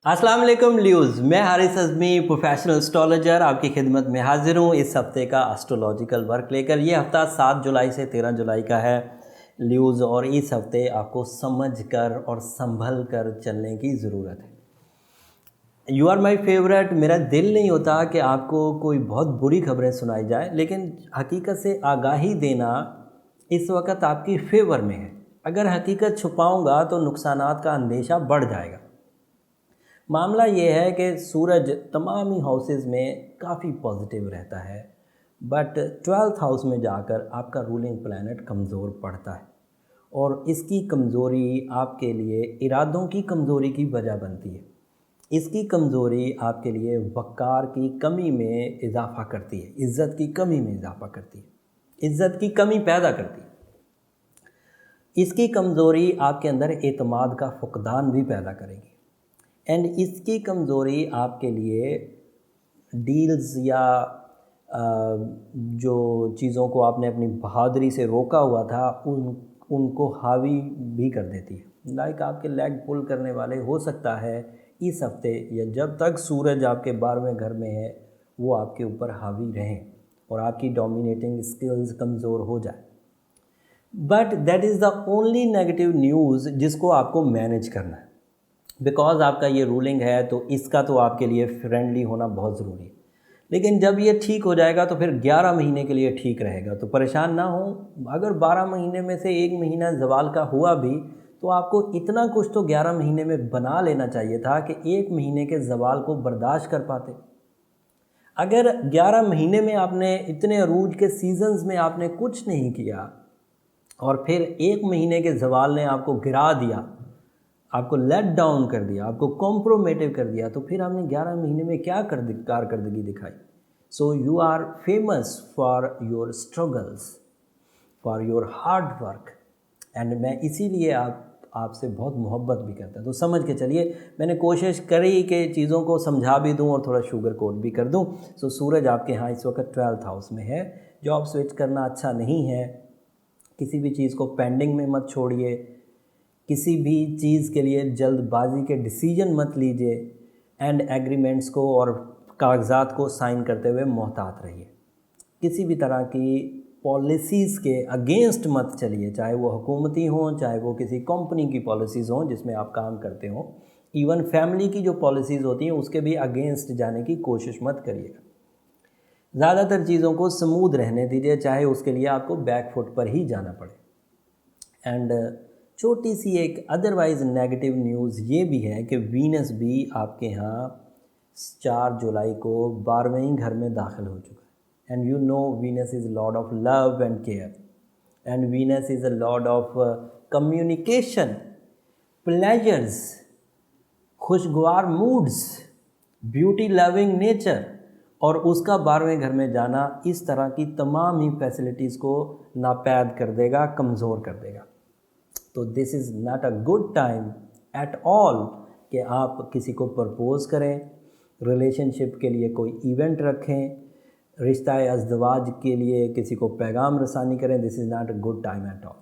अस्सलाम वालेकुम ल्यूज़, मैं हारिस अज़मी प्रोफेशनल एस्ट्रोलॉजर आपकी खिदमत में हाजिर हूँ इस हफ़्ते का एस्ट्रोलॉजिकल वर्क लेकर। ये हफ़्ता 7 जुलाई से 13 जुलाई का है ल्यूज़, और इस हफ़्ते आपको समझ कर और संभल कर चलने की ज़रूरत है। You are my favourite. मेरा दिल नहीं होता कि आपको कोई बहुत बुरी खबरें सुनाई जाए, लेकिन हकीकत से आगाही देना इस वक्त आपकी फेवर में है। अगर हकीकत छुपाऊँगा तो नुकसानात का अंदेशा बढ़ जाएगा। मामला ये है कि सूरज तमाम ही हाउसेस में काफ़ी पॉजिटिव रहता है, बट 12th हाउस में जाकर आपका रूलिंग प्लैनेट कमज़ोर पड़ता है, और इसकी कमज़ोरी आपके लिए इरादों की कमज़ोरी की वजह बनती है। इसकी कमज़ोरी आपके लिए वक़ार की कमी में इजाफ़ा करती है, इज़्ज़त की कमी में इजाफ़ा करती है, इज़्ज़त की कमी पैदा करती है। इसकी कमज़ोरी आपके अंदर एतमाद का फ़ुक़दान भी पैदा करेगी, एंड इसकी कमज़ोरी आपके लिए डील्स या जो चीज़ों को आपने अपनी बहादुरी से रोका हुआ था उनको हावी भी कर देती है। लाइक आपके लेग पुल करने वाले हो सकता है इस हफ्ते या जब तक सूरज आपके 12वें घर में है वो आपके ऊपर हावी रहें और आपकी डोमिनेटिंग स्किल्स कमज़ोर हो जाए। But that is the only negative news जिसको आपको मैनेज करना है, बिकॉज़ आपका ये रूलिंग है तो इसका तो आपके लिए फ्रेंडली होना बहुत ज़रूरी है। लेकिन जब ये ठीक हो जाएगा तो फिर 11 महीने के लिए ठीक रहेगा, तो परेशान ना हो। अगर 12 महीने में से 1 महीना ज़वाल का हुआ भी तो आपको इतना कुछ तो 11 महीने में बना लेना चाहिए था कि 1 महीने के ज़वाल को बर्दाश्त कर पाते। अगर 11 महीने में आपने इतने अरूज के सीज़न्स में आपने कुछ नहीं किया और फिर 1 महीने के ज़वाल ने आपको गिरा दिया, आपको लेट डाउन कर दिया, आपको कॉम्प्रोमेटिव कर दिया, तो फिर आपने 11 महीने में क्या कारकर्दगी दिखाई। So you are famous for your struggles, for your hard work, and मैं इसीलिए आपसे बहुत मोहब्बत भी करता हूँ। तो समझ के चलिए, मैंने कोशिश करी कि चीज़ों को समझा भी दूँ और थोड़ा शुगर कोट भी कर दूँ। सो सूरज आपके यहाँ इस वक्त 12th हाउस में है। जॉब स्विच करना अच्छा नहीं है, किसी भी चीज़ को पेंडिंग में मत छोड़िए, किसी भी चीज़ के लिए जल्दबाजी के डिसीजन मत लीजिए, एंड एग्रीमेंट्स को और कागजात को साइन करते हुए मोहतात रहिए। किसी भी तरह की पॉलिसीज़ के अगेंस्ट मत चलिए, चाहे वो हुकूमती हों, चाहे वो किसी कंपनी की पॉलिसीज़ हों जिसमें आप काम करते हों। इवन फैमिली की जो पॉलिसीज़ होती हैं उसके भी अगेंस्ट जाने की कोशिश मत करिएगा। ज़्यादातर चीज़ों को स्मूथ रहने दीजिए, चाहे उसके लिए आपको बैक फुट पर ही जाना पड़े। एंड छोटी सी एक अदरवाइज़ नेगेटिव न्यूज़ ये भी है कि वीनस भी आपके यहाँ 4 जुलाई को 12वें ही घर में दाखिल हो चुका है। And you know Venus is lord of love and care, and Venus is a lord of communication, pleasures, खुशगवार मूड्स, ब्यूटी लविंग नेचर, और उसका 12वें घर में जाना इस तरह की तमाम ही फैसिलिटीज़ को नापैद कर देगा, कमज़ोर कर देगा। तो this is not a good time at all कि आप किसी को प्रपोज़ करें, रिलेशनशिप के लिए कोई इवेंट रखें, रिश्ता अज़दवाज के लिए किसी को पैगाम रसानी करें। This is not a good time at all.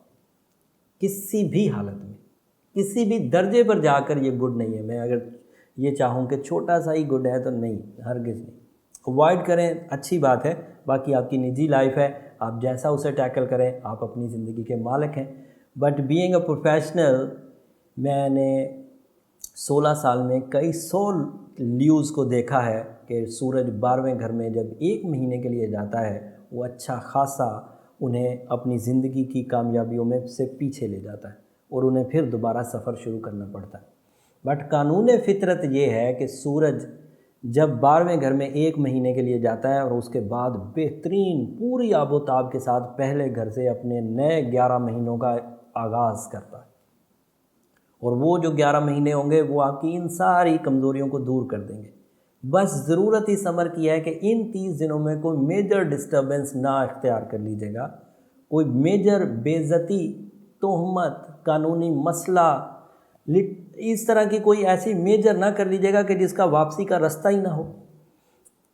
किसी भी हालत में, किसी भी दर्जे पर जाकर ये गुड नहीं है। मैं अगर ये चाहूँ कि छोटा सा ही गुड है तो नहीं, हरगिज़ नहीं। अवॉइड करें, अच्छी बात है। बाकी आपकी निजी लाइफ है, आप जैसा उसे टैकल करें, आप अपनी ज़िंदगी के मालिक हैं। बट बीइंग अ प्रोफेशनल, मैंने 16 साल में कई 100 ल्यूज़ को देखा है कि सूरज 12वें घर में जब 1 महीने के लिए जाता है वो अच्छा खासा उन्हें अपनी ज़िंदगी की कामयाबियों में से पीछे ले जाता है और उन्हें फिर दोबारा सफ़र शुरू करना पड़ता है। बट कानून फितरत ये है कि सूरज जब 12वें घर में 1 महीने के लिए जाता है और उसके बाद बेहतरीन पूरी आबोताब के साथ पहले घर से अपने नए 11 महीनों का आगाज़ करता है, और वो जो 11 महीने होंगे वो आपकी इन सारी कमज़ोरियों को दूर कर देंगे। बस ज़रूरत इस अमर की है कि इन 30 दिनों में कोई मेजर डिस्टर्बेंस ना इख्तियार कर लीजिएगा। कोई मेजर बेइज्जती, तोहमत, कानूनी मसला, इस तरह की कोई ऐसी मेजर ना कर लीजिएगा कि जिसका वापसी का रास्ता ही ना हो।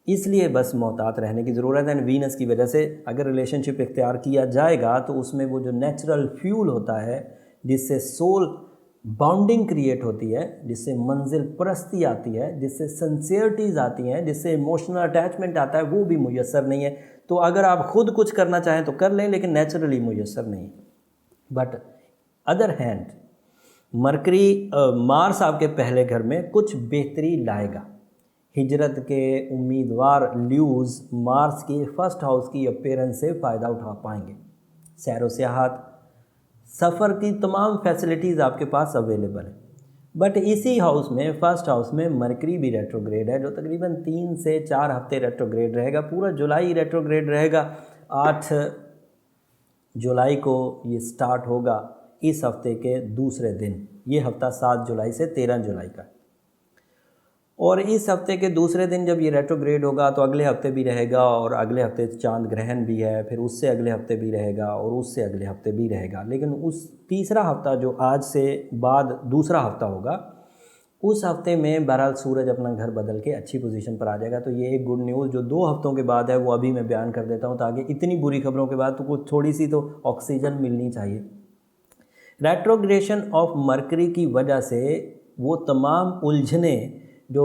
इसलिए बस मोहतात रहने की ज़रूरत है। वीनस की वजह से अगर रिलेशनशिप इख्तियार किया जाएगा तो उसमें वो जो नेचुरल फ्यूल होता है जिससे सोल बाउंडिंग क्रिएट होती है, जिससे मंजिल परस्ती आती है, जिससे सिंसियरिटीज़ आती हैं, जिससे इमोशनल अटैचमेंट आता है, वो भी मुयस्सर नहीं है। तो अगर आप खुद कुछ करना चाहें तो कर लें, लेकिन नेचुरली मुयस्सर नहीं। But other hand mercury Mars आपके पहले घर में कुछ बेहतरी लाएगा। हिजरत के उम्मीदवार ल्यूज़ मार्स की फर्स्ट हाउस की अपीयरेंस से फ़ायदा उठा पाएंगे। सैर सियाहत, सफ़र की तमाम फैसिलिटीज़ आपके पास अवेलेबल है। बट इसी हाउस में, फर्स्ट हाउस में, मरकरी भी रेट्रोग्रेड है, जो तकरीबन 3 से 4 हफ्ते रेट्रोग्रेड रहेगा। पूरा जुलाई रेट्रोग्रेड रहेगा। 8 जुलाई को ये स्टार्ट होगा, इस हफ्ते के दूसरे दिन। ये हफ्ता 7 जुलाई से 13 जुलाई का। और इस हफ्ते के दूसरे दिन जब ये रेट्रोग्रेड होगा तो अगले हफ्ते भी रहेगा, और अगले हफ्ते चांद ग्रहण भी है, फिर उससे अगले हफ्ते भी रहेगा, और उससे अगले हफ्ते भी रहेगा। लेकिन उस तीसरा हफ्ता जो आज से बाद दूसरा हफ्ता होगा, उस हफ्ते में बहरहाल सूरज अपना घर बदल के अच्छी पोजीशन पर आ जाएगा। तो ये एक गुड न्यूज़ जो 2 हफ्तों के बाद है वो अभी मैं बयान कर देता हूँ, ताकि इतनी बुरी खबरों के बाद तो कुछ थोड़ी सी तो ऑक्सीजन मिलनी चाहिए। रेट्रोग्रेशन ऑफ मरकरी की वजह से वो तमाम उलझने जो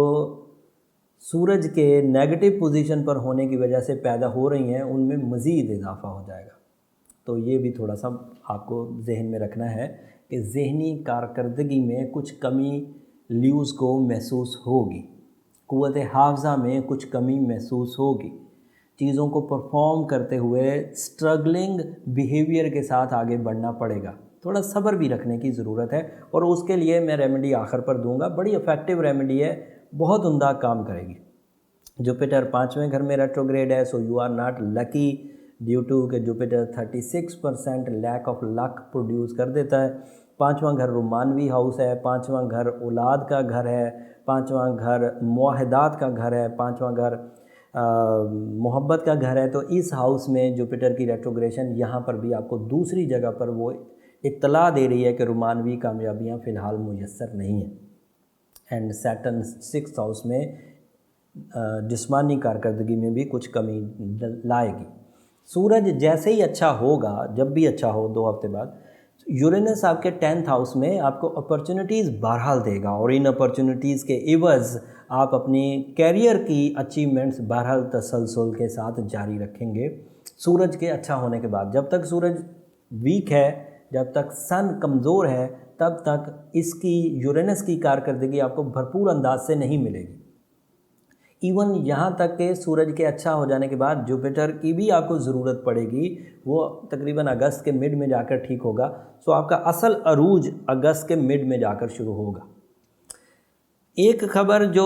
सूरज के नेगेटिव पोजीशन पर होने की वजह से पैदा हो रही हैं, उनमें मज़ीद इजाफा हो जाएगा। तो ये भी थोड़ा सा आपको जहन में रखना है कि ज़हनी कारकर्दगी में कुछ कमी ल्यूज़ को महसूस होगी, क़ुव्वत हाफ़ज़ा में कुछ कमी महसूस होगी। चीज़ों को परफॉर्म करते हुए स्ट्रगलिंग बिहेवियर के साथ आगे बढ़ना पड़ेगा। थोड़ा सब्र भी रखने की ज़रूरत है, और उसके लिए मैं रेमेडी आखिर पर दूंगा। बड़ी इफ़ेक्टिव रेमेडी है, बहुत उम्दा काम करेगी। जुपिटर 5वें घर में रेट्रोग्रेड है, so you are not lucky due to कि Jupiter 36% lack of luck produce कर देता है। 5वां घर रोमानवी हाउस है, 5वां घर औलाद का घर है, 5वां घर मुआहदात का घर है, 5वां घर मोहब्बत का घर है। तो इस हाउस में जुपिटर की रेट्रोग्रेशन यहाँ पर भी आपको दूसरी जगह पर वो इत्तला दे रही है कि रोमानवी कामयाबियाँ फ़िलहाल मुयस्सर नहीं हैं। एंड सैटर्न 6th हाउस में जिस्मानी कारकर्दगी में भी कुछ कमी लाएगी। सूरज जैसे ही अच्छा होगा, जब भी अच्छा हो 2 हफ्ते बाद, यूरेनस आपके 10th हाउस में आपको अपॉर्चुनिटीज़ बहरहाल देगा, और इन अपॉर्चुनिटीज़ के इवज़ आप अपनी कैरियर की अचीवमेंट्स बहरहाल तसलसल के साथ जारी रखेंगे सूरज के अच्छा होने के बाद। जब तक सूरज वीक है, जब तक सन कमज़ोर है, तब तक इसकी यूरेनस की कारकर्दगी आपको भरपूर अंदाज से नहीं मिलेगी। इवन यहाँ तक कि सूरज के अच्छा हो जाने के बाद जुपिटर की भी आपको ज़रूरत पड़ेगी। वो तकरीबन अगस्त के मिड में जाकर ठीक होगा। सो आपका असल अरूज अगस्त के मिड में जाकर शुरू होगा। एक खबर जो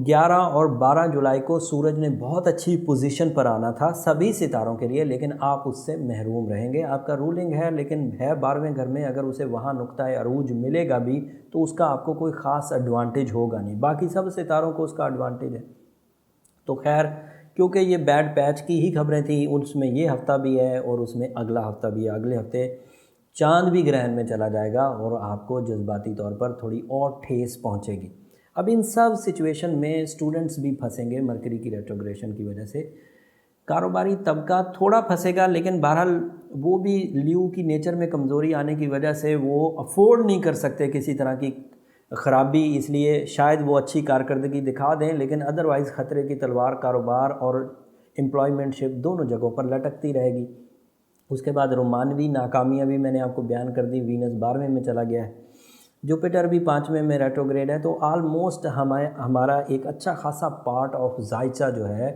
11 और 12 जुलाई को सूरज ने बहुत अच्छी पोजीशन पर आना था सभी सितारों के लिए, लेकिन आप उससे महरूम रहेंगे। आपका रूलिंग है, लेकिन है 12वें घर में। अगर उसे वहाँ नुक्ता अरूज मिलेगा भी तो उसका आपको कोई ख़ास एडवांटेज होगा नहीं, बाकी सब सितारों को उसका एडवांटेज है। तो खैर, क्योंकि ये बैड पैच की ही खबरें थी, उसमें ये हफ़्ता भी है और उसमें अगला हफ़्ता भी है। अगले हफ्ते चांद भी ग्रहण में चला जाएगा और आपको जज्बाती तौर पर थोड़ी और ठेस पहुँचेगी। अब इन सब सिचुएशन में स्टूडेंट्स भी फंसेंगे मरकरी की रेट्रोग्रेशन की वजह से। कारोबारी तबका थोड़ा फंसेगा, लेकिन बहरहाल वो भी ल्यू की नेचर में कमज़ोरी आने की वजह से वो अफोर्ड नहीं कर सकते किसी तरह की ख़राबी, इसलिए शायद वो अच्छी कारकर्दगी दिखा दें, लेकिन अदरवाइज़ ख़तरे की तलवार कारोबार और एम्प्लॉयमेंटशिप दोनों जगहों पर लटकती रहेगी। उसके बाद रोमानवी नाकामियाँ भी मैंने आपको बयान कर दी। वीनस 12वें में चला गया है, जुपिटर भी 5वें में रेट्रोग्रेड है। तो आलमोस्ट हमारा एक अच्छा खासा पार्ट ऑफ जायचा जो है,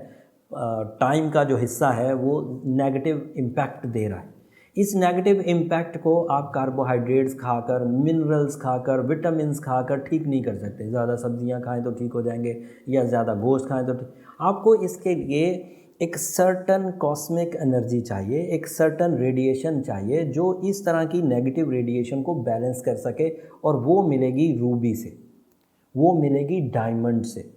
टाइम का जो हिस्सा है, वो नेगेटिव इम्पैक्ट दे रहा है। इस नेगेटिव इम्पैक्ट को आप कार्बोहाइड्रेट्स खाकर, मिनरल्स खाकर, विटामिन्स खाकर ठीक नहीं कर सकते। ज़्यादा सब्जियां खाएं तो ठीक हो जाएंगे, या ज़्यादा गोश्त खाएं तो ठीक। आपको इसके लिए एक सर्टन कॉस्मिक एनर्जी चाहिए, एक सर्टन रेडिएशन चाहिए जो इस तरह की नेगेटिव रेडिएशन को बैलेंस कर सके, और वो मिलेगी रूबी से, वो मिलेगी डायमंड से।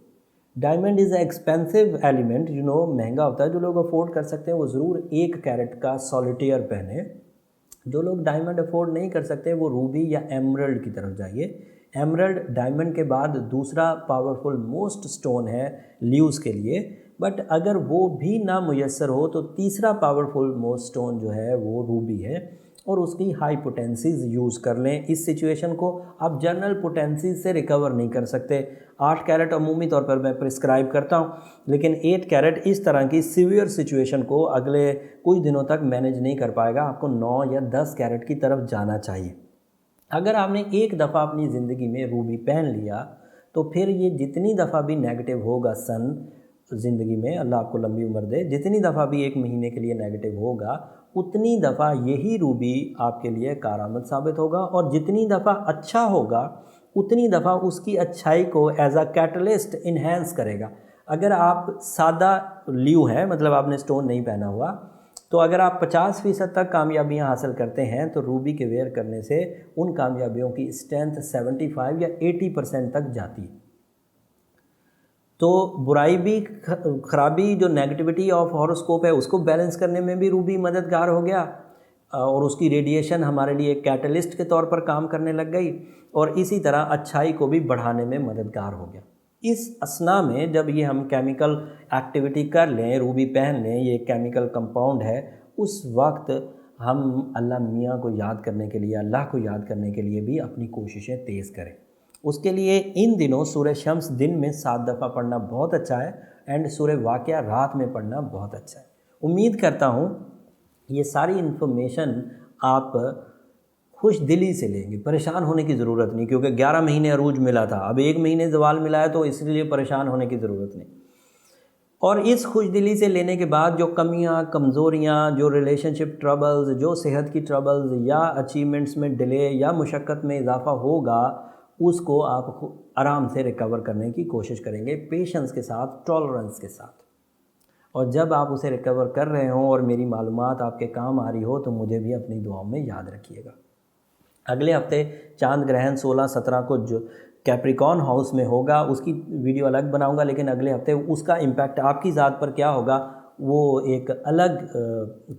डायमंड इज़ एक्सपेंसिव एलिमेंट, महंगा होता है। जो लोग अफोर्ड कर सकते हैं वो ज़रूर 1 कैरेट का सॉलिटेयर पहने। जो लोग डायमंड अफोर्ड नहीं कर सकते वो रूबी या एमरल्ड की तरफ जाइए। एमरल्ड डायमंड के बाद दूसरा पावरफुल मोस्ट स्टोन है ल्यूज़ के लिए, बट अगर वो भी ना मुयस्सर हो तो तीसरा पावरफुल मोस्ट स्टोन जो है वो रूबी है। और उसकी हाई पोटेंसीज यूज़ कर लें। इस सिचुएशन को आप जनरल पोटेंसीज से रिकवर नहीं कर सकते। 8 कैरेट अमूमी तौर पर मैं प्रिस्क्राइब करता हूँ, लेकिन 8 कैरेट इस तरह की सीवियर सिचुएशन को अगले कुछ दिनों तक मैनेज नहीं कर पाएगा। आपको 9 या 10 कैरेट की तरफ जाना चाहिए। अगर आपने एक दफ़ा अपनी ज़िंदगी में रूबी पहन लिया तो फिर ये जितनी दफ़ा भी नेगेटिव होगा सन ज़िंदगी में, अल्लाह आपको लंबी उम्र दे, जितनी दफ़ा भी 1 महीने के लिए नेगेटिव होगा उतनी दफ़ा यही रूबी आपके लिए कारआमद साबित होगा, और जितनी दफ़ा अच्छा होगा उतनी दफ़ा उसकी अच्छाई को एज अ कैटलिस्ट इन्हेंस करेगा। अगर आप सादा ल्यू है, मतलब आपने स्टोन नहीं पहना हुआ, तो अगर आप 50% तक कामयाबियां हासिल करते हैं तो रूबी के वेयर करने से उन कामयाबियों की स्ट्रेंथ 75 या 80% तक जाती है। तो बुराई भी, खराबी, जो नेगेटिविटी ऑफ हॉरोस्कोप है उसको बैलेंस करने में भी रूबी मददगार हो गया, और उसकी रेडिएशन हमारे लिए एक कैटलिस्ट के तौर पर काम करने लग गई, और इसी तरह अच्छाई को भी बढ़ाने में मददगार हो गया। इस असना में जब ये हम केमिकल एक्टिविटी कर लें, रूबी पहन लें, ये केमिकल कंपाउंड है, उस वक्त हम अल्लाह मियाँ को याद करने के लिए, अल्लाह को याद करने के लिए भी अपनी कोशिशें तेज़ करें। उसके लिए इन दिनों सूरह शम्स दिन में 7 दफ़ा पढ़ना बहुत अच्छा है, एंड सूरह वाक़िया रात में पढ़ना बहुत अच्छा है। उम्मीद करता हूँ ये सारी इन्फॉर्मेशन आप खुश दिली से लेंगे, परेशान होने की ज़रूरत नहीं, क्योंकि 11 महीने अरूज मिला था, अब 1 महीने ज़वाल मिला है, तो इसलिए परेशान होने की ज़रूरत नहीं। और इस खुश दिली से लेने के बाद जो कमियां, कमज़ोरियां, जो रिलेशनशिप ट्रबल्स, जो सेहत की ट्रबल्स, या अचीवमेंट्स में डिले या मुशक्क़त में इजाफ़ा होगा, उसको आप आराम से रिकवर करने की कोशिश करेंगे, पेशेंस के साथ, टॉलरेंस के साथ। और जब आप उसे रिकवर कर रहे हों और मेरी मालूमात आपके काम आ रही हो, तो मुझे भी अपनी दुआओं में याद रखिएगा। अगले हफ्ते चांद ग्रहण 16-17 को जो कैप्रिकॉर्न हाउस में होगा, उसकी वीडियो अलग बनाऊंगा, लेकिन अगले हफ्ते उसका इम्पैक्ट आपकी ज़ात पर क्या होगा वो एक अलग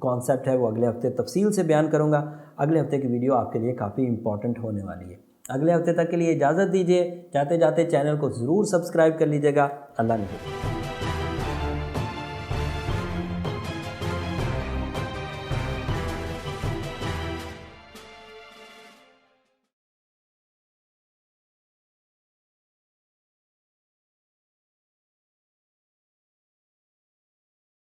कॉन्सेप्ट है, वो अगले हफ्ते तफसील से बयान करूंगा। अगले हफ्ते की वीडियो आपके लिए काफ़ी इंपॉर्टेंट होने वाली है। अगले हफ्ते तक के लिए इजाज़त दीजिए। जाते जाते चैनल को ज़रूर सब्सक्राइब कर लीजिएगा। अल्लाह निगहबान।